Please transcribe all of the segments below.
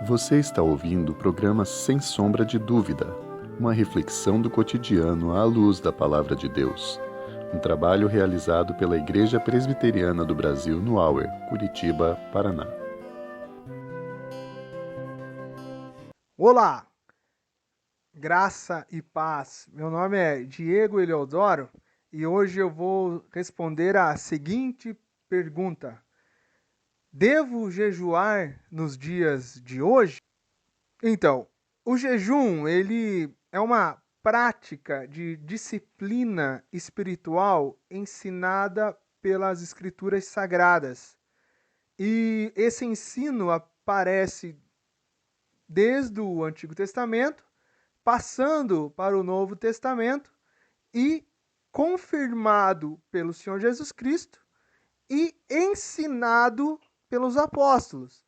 Você está ouvindo o programa Sem Sombra de Dúvida, uma reflexão do cotidiano à luz da Palavra de Deus. Um trabalho realizado pela Igreja Presbiteriana do Brasil no Auer, Curitiba, Paraná. Olá, graça e paz. Meu nome é Diego Eleodoro e hoje eu vou responder a seguinte pergunta: devo jejuar nos dias de hoje? Então, o jejum, ele é uma prática de disciplina espiritual ensinada pelas escrituras sagradas. E esse ensino aparece desde o Antigo Testamento, passando para o Novo Testamento e confirmado pelo Senhor Jesus Cristo e ensinado pelos apóstolos.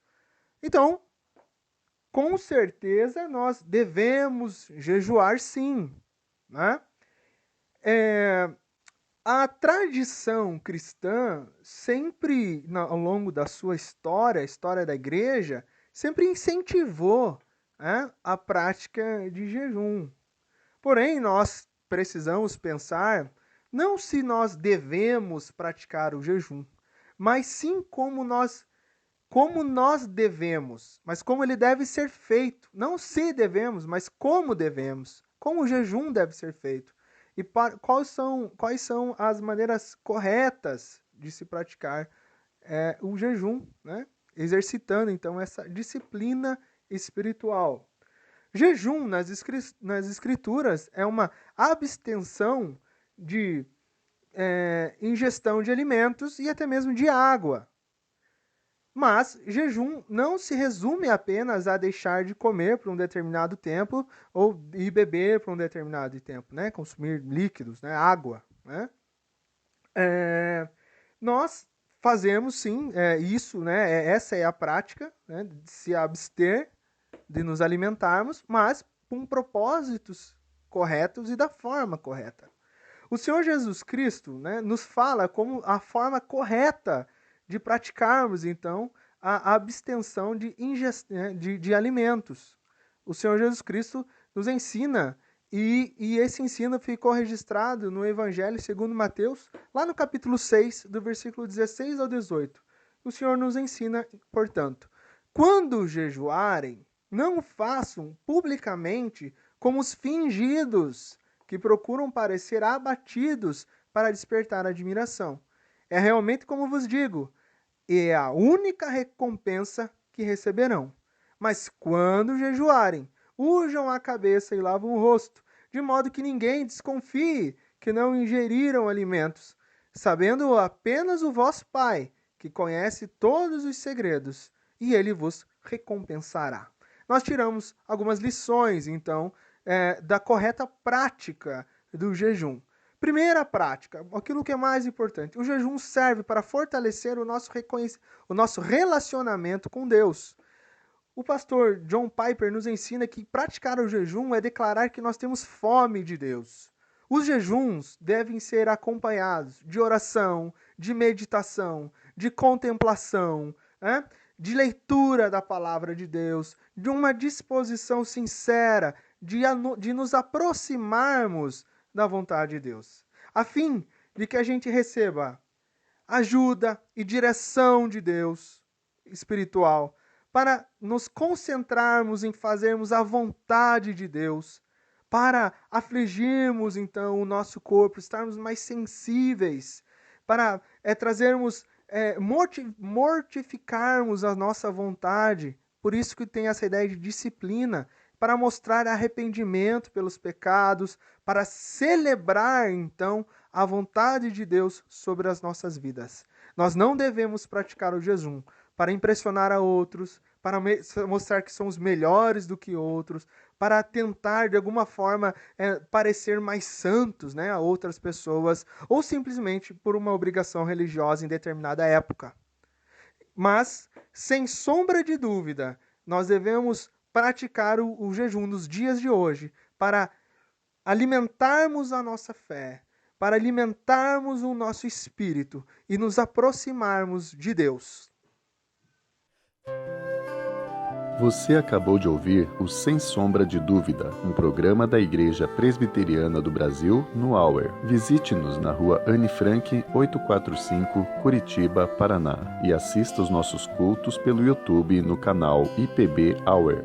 Então, com certeza, nós devemos jejuar sim, né? A tradição cristã sempre, ao longo da sua história, a história da igreja, sempre incentivou, né, a prática de jejum. Porém, nós precisamos pensar não se nós devemos praticar o jejum, mas sim como nós devemos, mas como ele deve ser feito. Não se devemos, mas como devemos. Como o jejum deve ser feito. E quais são as maneiras corretas de se praticar o jejum, né? Exercitando, então, essa disciplina espiritual. Jejum, nas escrituras, é uma abstenção de ingestão de alimentos e até mesmo de água. Mas jejum não se resume apenas a deixar de comer por um determinado tempo e beber por um determinado tempo, né? Consumir líquidos, né? Água, né? Nós fazemos sim isso, né? Essa é a prática, né? De se abster de nos alimentarmos, mas com propósitos corretos e da forma correta. O Senhor Jesus Cristo, né, nos fala como a forma correta de praticarmos, então, a abstenção de alimentos. O Senhor Jesus Cristo nos ensina, e esse ensino ficou registrado no Evangelho segundo Mateus, lá no capítulo 6, do versículo 16 ao 18. O Senhor nos ensina, portanto, quando jejuarem, não façam publicamente como os fingidos, que procuram parecer abatidos para despertar admiração. É realmente como vos digo, e é a única recompensa que receberão. Mas quando jejuarem, ujam a cabeça e lavam o rosto, de modo que ninguém desconfie que não ingeriram alimentos, sabendo apenas o vosso Pai, que conhece todos os segredos, e ele vos recompensará. Nós tiramos algumas lições, então, da correta prática do jejum. Primeira prática, aquilo que é mais importante. O jejum serve para fortalecer o nosso relacionamento com Deus. O pastor John Piper nos ensina que praticar o jejum é declarar que nós temos fome de Deus. Os jejuns devem ser acompanhados de oração, de meditação, de contemplação, né? De leitura da palavra de Deus, de uma disposição sincera de nos aproximarmos da vontade de Deus, a fim de que a gente receba ajuda e direção de Deus espiritual, para nos concentrarmos em fazermos a vontade de Deus, para afligirmos então o nosso corpo, estarmos mais sensíveis, para trazermos, mortificarmos a nossa vontade. Por isso que tem essa ideia de disciplina, para mostrar arrependimento pelos pecados, para celebrar então a vontade de Deus sobre as nossas vidas. Nós não devemos praticar o jejum para impressionar a outros, para mostrar que somos melhores do que outros, para tentar de alguma forma parecer mais santos, né, a outras pessoas, ou simplesmente por uma obrigação religiosa em determinada época. Mas, sem sombra de dúvida, nós devemos praticar o jejum nos dias de hoje para alimentarmos a nossa fé, para alimentarmos o nosso espírito e nos aproximarmos de Deus. Você acabou de ouvir o Sem Sombra de Dúvida, um programa da Igreja Presbiteriana do Brasil no Hour. Visite-nos na rua Anne Frank, 845, Curitiba, Paraná, e assista os nossos cultos pelo YouTube no canal IPB Hour.